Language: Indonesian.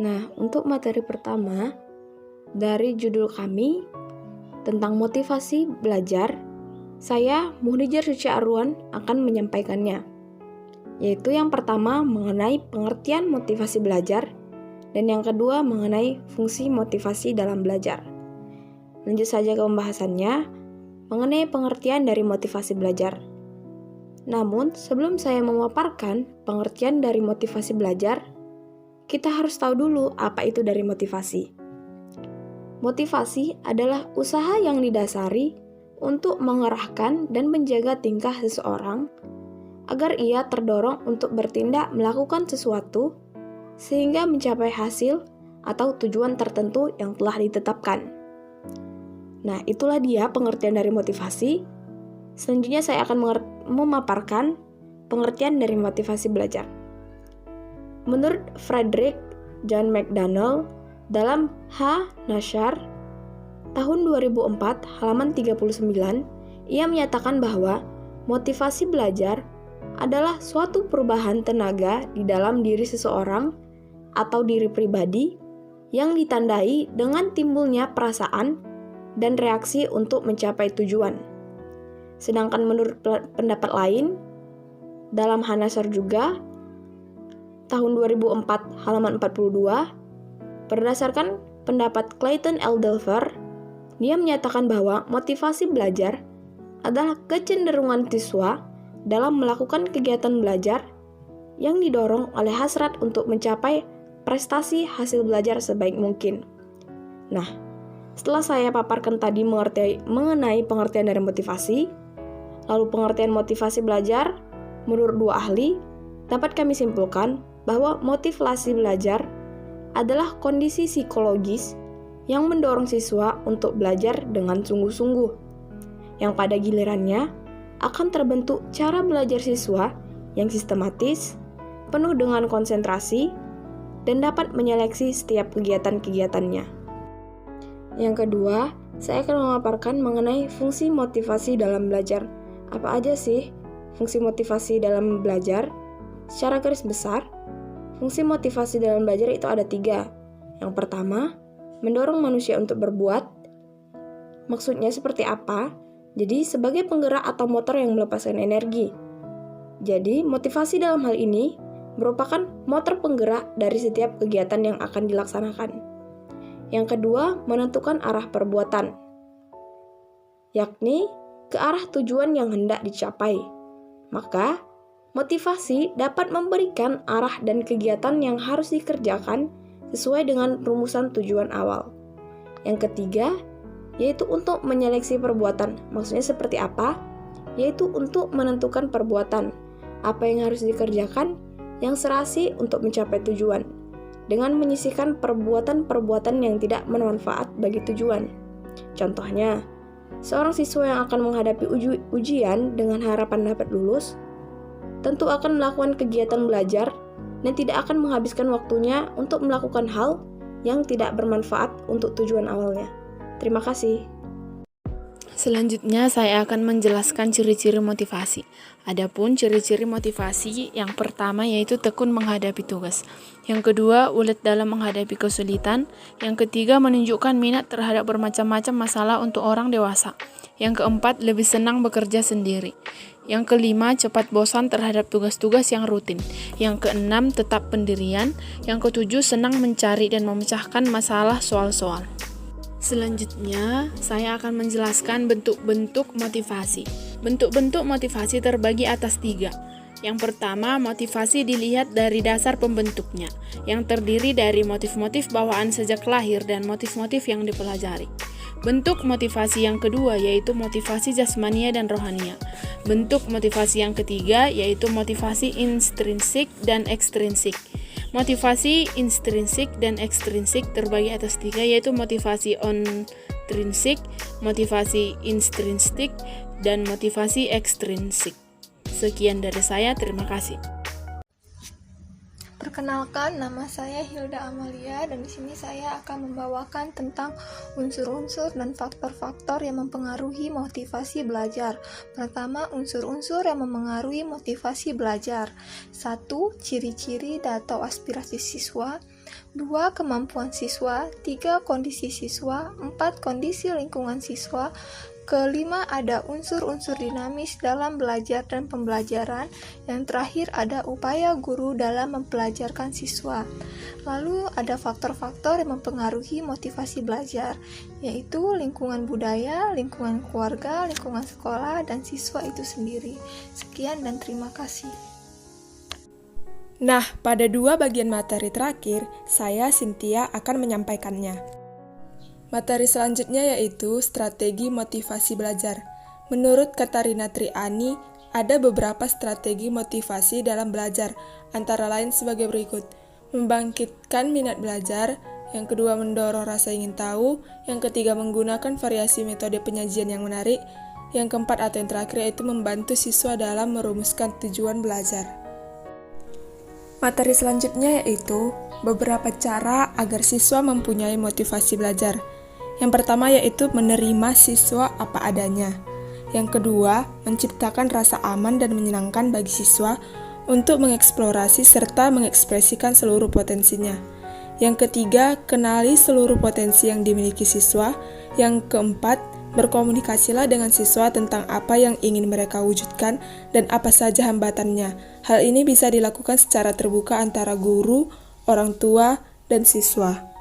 Nah, untuk materi pertama dari judul kami tentang motivasi belajar, saya Muhnijar Suci Arwan akan menyampaikannya. Yaitu yang pertama mengenai pengertian motivasi belajar dan yang kedua mengenai fungsi motivasi dalam belajar. Lanjut saja ke pembahasannya mengenai pengertian dari motivasi belajar. Namun, sebelum saya memaparkan pengertian dari motivasi belajar, kita harus tahu dulu apa itu dari motivasi. Motivasi adalah usaha yang didasari untuk mengarahkan dan menjaga tingkah seseorang agar ia terdorong untuk bertindak melakukan sesuatu sehingga mencapai hasil atau tujuan tertentu yang telah ditetapkan. Nah, itulah dia pengertian dari motivasi. Selanjutnya saya akan memaparkan pengertian dari motivasi belajar. Menurut Frederick John McDonald dalam H. Nashar tahun 2004 halaman 39, ia menyatakan bahwa motivasi belajar adalah suatu perubahan tenaga di dalam diri seseorang atau diri pribadi yang ditandai dengan timbulnya perasaan dan reaksi untuk mencapai tujuan. Sedangkan menurut pendapat lain, dalam Hanasar juga, tahun 2004 halaman 42, berdasarkan pendapat Clayton L. Delver, dia menyatakan bahwa motivasi belajar adalah kecenderungan siswa dalam melakukan kegiatan belajar yang didorong oleh hasrat untuk mencapai prestasi hasil belajar sebaik mungkin. Nah, setelah saya paparkan tadi mengenai pengertian dari motivasi, lalu pengertian motivasi belajar menurut dua ahli, dapat kami simpulkan bahwa motivasi belajar adalah kondisi psikologis yang mendorong siswa untuk belajar dengan sungguh-sungguh, yang pada gilirannya akan terbentuk cara belajar siswa yang sistematis, penuh dengan konsentrasi, dan dapat menyeleksi setiap kegiatan-kegiatannya. Yang kedua, saya akan memaparkan mengenai fungsi motivasi dalam belajar. Apa aja sih fungsi motivasi dalam belajar? Secara garis besar, fungsi motivasi dalam belajar itu ada 3. Yang pertama, mendorong manusia untuk berbuat. Maksudnya seperti apa? Jadi, sebagai penggerak atau motor yang melepaskan energi. Jadi, motivasi dalam hal ini merupakan motor penggerak dari setiap kegiatan yang akan dilaksanakan. Yang kedua, menentukan arah perbuatan, yakni ke arah tujuan yang hendak dicapai. Maka, motivasi dapat memberikan arah dan kegiatan yang harus dikerjakan sesuai dengan rumusan tujuan awal. Yang ketiga, yaitu untuk menyeleksi perbuatan. Maksudnya seperti apa? Yaitu untuk menentukan perbuatan, apa yang harus dikerjakan yang serasi untuk mencapai tujuan, dengan menyisihkan perbuatan-perbuatan yang tidak bermanfaat bagi tujuan. Contohnya, seorang siswa yang akan menghadapi ujian dengan harapan dapat lulus, tentu akan melakukan kegiatan belajar dan tidak akan menghabiskan waktunya untuk melakukan hal yang tidak bermanfaat untuk tujuan awalnya. Terima kasih. Selanjutnya saya akan menjelaskan ciri-ciri motivasi. Adapun ciri-ciri motivasi yang pertama yaitu tekun menghadapi tugas. Yang kedua, ulet dalam menghadapi kesulitan. Yang ketiga, menunjukkan minat terhadap bermacam-macam masalah untuk orang dewasa. Yang keempat, lebih senang bekerja sendiri. Yang kelima, cepat bosan terhadap tugas-tugas yang rutin. Yang keenam, tetap pendirian. Yang ketujuh, senang mencari dan memecahkan masalah soal-soal. Selanjutnya, saya akan menjelaskan bentuk-bentuk motivasi. Bentuk-bentuk motivasi terbagi atas 3. Yang pertama, motivasi dilihat dari dasar pembentuknya, yang terdiri dari motif-motif bawaan sejak lahir dan motif-motif yang dipelajari. Bentuk motivasi yang kedua yaitu motivasi jasmania dan rohania. Bentuk motivasi yang ketiga yaitu motivasi intrinsik dan ekstrinsik. Motivasi intrinsik dan ekstrinsik terbagi atas 3 yaitu motivasi intrinsik, motivasi intrinsik, dan motivasi ekstrinsik. Sekian dari saya, terima kasih. Perkenalkan, nama saya Hilda Amalia dan di sini saya akan membawakan tentang unsur-unsur dan faktor-faktor yang mempengaruhi motivasi belajar. Pertama, unsur-unsur yang mempengaruhi motivasi belajar. 1. Ciri-ciri atau aspirasi siswa. 2. Kemampuan siswa, 3. Kondisi siswa, 4. Kondisi lingkungan siswa, kelima ada unsur-unsur dinamis dalam belajar dan pembelajaran, yang terakhir ada upaya guru dalam mempelajarkan siswa. Lalu ada faktor-faktor yang mempengaruhi motivasi belajar, yaitu lingkungan budaya, lingkungan keluarga, lingkungan sekolah, dan siswa itu sendiri. Sekian dan terima kasih. Nah, pada 2 bagian materi terakhir, saya Cynthia akan menyampaikannya. Materi selanjutnya yaitu strategi motivasi belajar. Menurut Katarina Triani, ada beberapa strategi motivasi dalam belajar, antara lain sebagai berikut. Membangkitkan minat belajar, yang kedua mendorong rasa ingin tahu, yang ketiga menggunakan variasi metode penyajian yang menarik, yang keempat atau yang terakhir yaitu membantu siswa dalam merumuskan tujuan belajar. Materi selanjutnya yaitu beberapa cara agar siswa mempunyai motivasi belajar. Yang pertama yaitu menerima siswa apa adanya. Yang kedua, menciptakan rasa aman dan menyenangkan bagi siswa untuk mengeksplorasi serta mengekspresikan seluruh potensinya. Yang ketiga, kenali seluruh potensi yang dimiliki siswa. Yang keempat, berkomunikasilah dengan siswa tentang apa yang ingin mereka wujudkan dan apa saja hambatannya. Hal ini bisa dilakukan secara terbuka antara guru, orang tua, dan siswa.